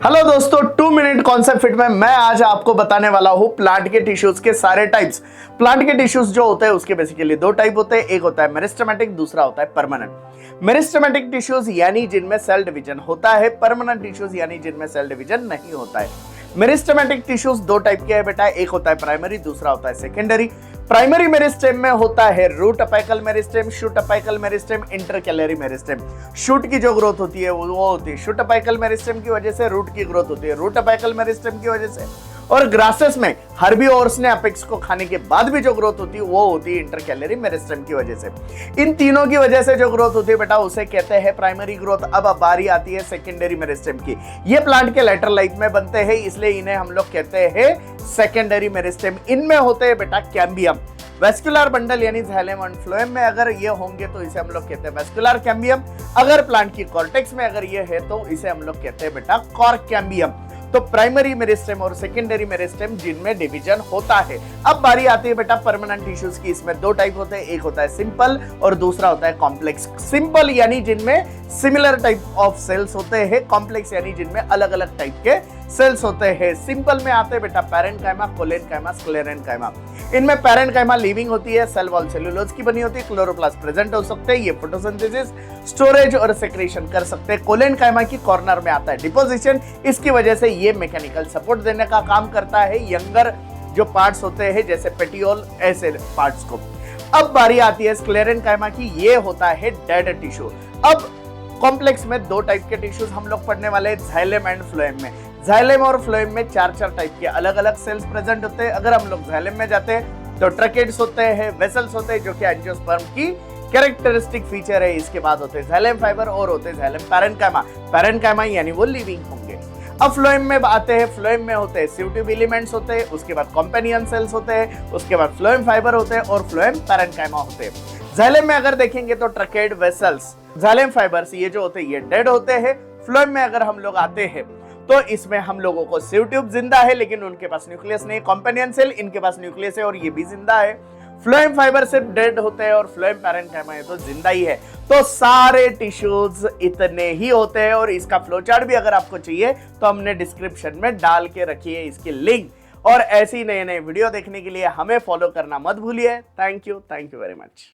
Hello दोस्तों, 2 minute concept fit में मैं आज आपको बताने वाला हूँ प्लांट के टिश्यूज के सारे टाइप्स। प्लांट के टिश्यूज जो होते हैं उसके बेसिकली दो टाइप होते हैं, एक होता है मेरिस्टेमेटिक, दूसरा होता है परमानेंट। मेरिस्टेमेटिक टिश्यूज यानी जिनमें सेल डिवीजन होता है, परमानेंट टिश्यूज यानी जिनमें सेल डिवीजन नहीं होता है। मेरिस्टेमेटिक टिश्यूज दो टाइप के हैं बेटा, एक होता है प्राइमरी, दूसरा होता है सेकेंडरी। प्राइमरी मेरिस्टेम में होता है root apical meristem, shoot apical meristem, intercalary meristem. Shoot की जो ग्रोथ होती है वो होती है शूट अपेकल मेरिस्टेम की वजह से, रूट की ग्रोथ होती है रूट अपेकल मेरिस्टेम की वजह से, और ग्रासेस में हर्बीवोर्स ने अपेक्स को खाने के बाद भी जो ग्रोथ होती है वो होती है इंटरकैलरी मेरिस्टेम की वजह से। इन तीनों की वजह से जो ग्रोथ होती है बेटा उसे कहते हैं प्राइमरी ग्रोथ। अब बारी आती है सेकेंडरी मेरिस्टेम की। ये प्लांट के लेटरल लाइफ में बनते हैं, इसलिए इन्हें हम लोग कहते हैं सेकेंडरी मेरिस्टेम। इनमें होते हैं बेटा कैम्बियम, वेस्कुलर बंडल यानी जाइलम एंड फ्लोएम में अगर ये होंगे तो इसे हम लोग कहते हैं वेस्कुलर कैम्बियम। अगर प्लांट की कॉर्टेक्स में अगर ये है तो इसे हम लोग कहते हैं बेटा कॉर्क कैम्बियम। तो प्राइमरी मेरिस्टेम और सेकेंडरी मेरिस्टेम जिनमें डिवीजन होता है। अब बारी आती है बेटा परमानेंट टिश्यूज की। इसमें दो टाइप होते हैं, एक होता है सिंपल और दूसरा होता है कॉम्प्लेक्स। सिंपल यानी जिनमें सिमिलर टाइप ऑफ सेल्स होते हैं, कॉम्प्लेक्स यानी जिनमें अलग अलग टाइप के सेल्स होते हैं। सिंपल में आते हैं बेटा पैरेन्काइमा, कोलेनकाइमा, स्क्लेरेनकाइमा। इनमें पैरेन्काइमा लिविंग होती है, सेल वॉल सेलुलोज की बनी होती है, क्लोरोप्लास्ट प्रेजेंट हो सकते हैं, ये फोटोसिंथेसिस, स्टोरेज और सेक्रेशन कर सकते हैं। कोलेनकाइमा की कॉर्नर में आता है डिपोजिशन, इसकी वजह से ये मैकेनिकल सपोर्ट देने का काम करता है यंगर जो पार्ट्स होते हैं जैसे पेटियोल, ऐसे पार्ट्स को। अब बारी आती है स्क्लेरेनकाइमा की, ये होता है डेड टिश्यू। अब कॉम्प्लेक्स में दो टाइप के टिश्यूज हम लोग पढ़ने वाले हैं, जाइलम एंड फ्लोएम में। जाइलम और फ्लोएम में चार टाइप के अलग अलग सेल्स प्रेजेंट होते हैं। अगर हम लोग जाइलम में जाते हैं तो ट्रकेट्स होते हैं, वेसल्स होते हैं जो कि एंजियोस्पर्म की कैरेक्टरिस्टिक फीचर है। इसके बाद होते हैं जाइलम फाइबर और होते हैं जाइलम पैरेन्काइमा। पैरेन्काइमा यानी वो लिविंग होंगे। अब फ्लोएम में आते हैं, फ्लोएम में होते हैं सिवटिव एलिमेंट्स होते हैं, उसके बाद कॉम्पेनियन सेल्स होते हैं, उसके बाद फ्लोएम फाइबर होते हैं और फ्लोएम पैरेन्काइमा होते हैं। जाइलम में अगर देखेंगे तो ट्रकेट, वेसल्स, जाइलम फाइबर्स ये जो होते हैं ये डेड होते हैं। फ्लोएम में अगर हम लोग आते हैं तो इसमें हम लोगों को सिव ट्यूब जिंदा है लेकिन उनके पास न्यूक्लियस नहीं, कॉम्पेनियन सेल इनके पास न्यूक्लियस है और ये भी जिंदा है। फ्लोएम फाइबर सिर्फ डेड होते हैं और फ्लोएम पैरेन्काइमा है तो जिंदा ही है। तो सारे टिश्यूज इतने ही होते हैं और इसका फ्लो चार्ट भी अगर आपको चाहिए तो हमने डिस्क्रिप्शन में डाल के रखी है इसकी लिंक। और ऐसी नए नए वीडियो देखने के लिए हमें फॉलो करना मत भूलिए। Thank you very much.